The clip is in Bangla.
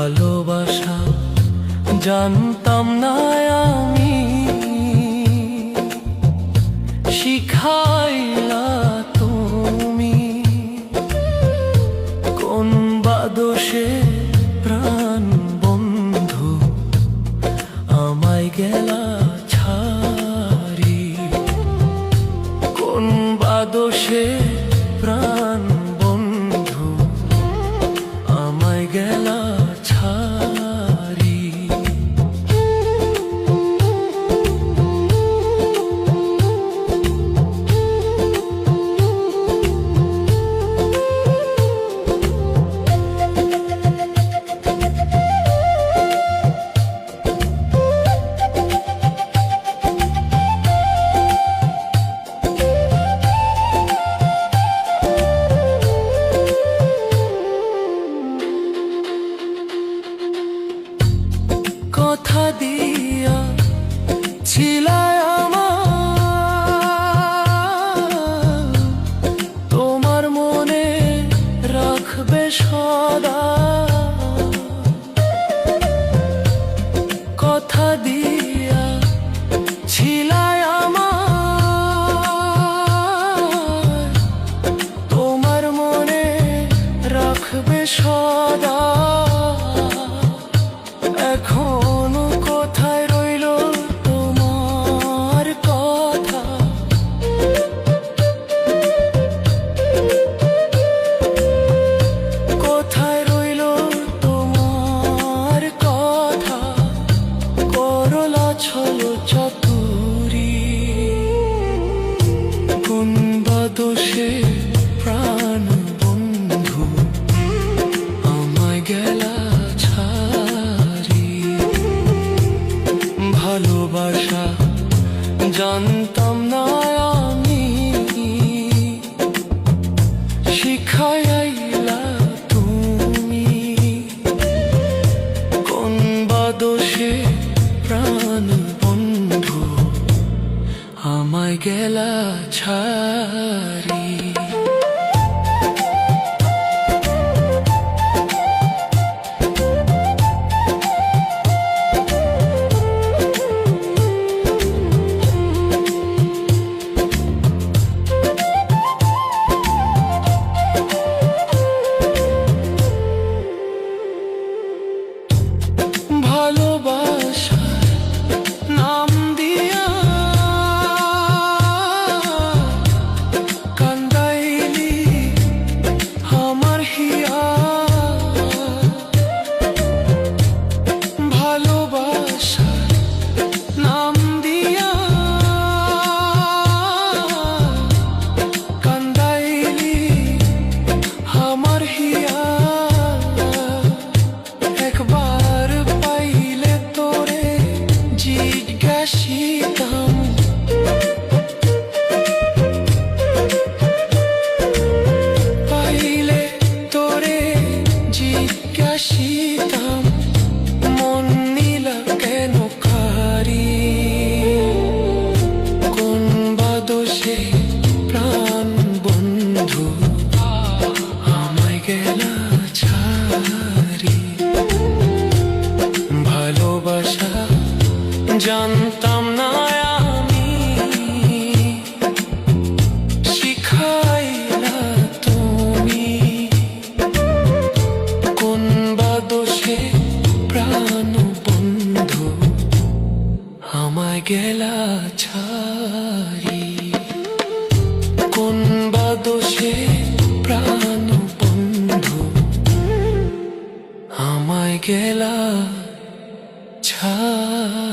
ভালোবাসা জানতাম না আমি, শিখাইলা তুমি। কোন বা দোষে প্রাণ বন্ধু আমায় গেলা ছাড়ি, কোন বা দোষে প্রাণ বন্ধু আমায় গেলা ছাড়ি। কথা দিয়া ছিলায় আমার, তোমার মনে রাখবে সদা। কথা দিয়া ছিলায় আমার, তোমার মনে রাখবে সদা। এখনো কোথায় রইল তোমার কথা, কোথায় রইল তোমার কথা। করলা ছলো চাতুরি, কোন বা দোষে প্রাণ বন্ধু আমায় গেলা ছাড়ি। ভালোবাসা জানতাম না আমি, শিখাইলা তুমি। কোন বা দোষে প্রাণ বন্ধু আমায় গেলা ছাড়ি। ভালোবাসার নাম দিয়া কান্দাইলি আমার হিয়া। ভালোবাসার নাম দিয়া কান্দাইলি আমার হিয়া। একবার পাইলে তোরে জিজ্ঞাসিতাম, পাইলে তোরে জিজ্ঞাসিতাম, মন নিলা কেন কারি। কোন বা দোষে প্রাণ বন্ধু আমায় গেলা ছাড়ি। ভালোবাসা জানতাম না আমি, শিখাইলা তুমি। কোন বা দোষে প্রাণ বন্ধু আমায় গেলা ছাড়ি। কোন বা দোষে প্রাণ বন্ধু আমায় গেলা ছাড়ি।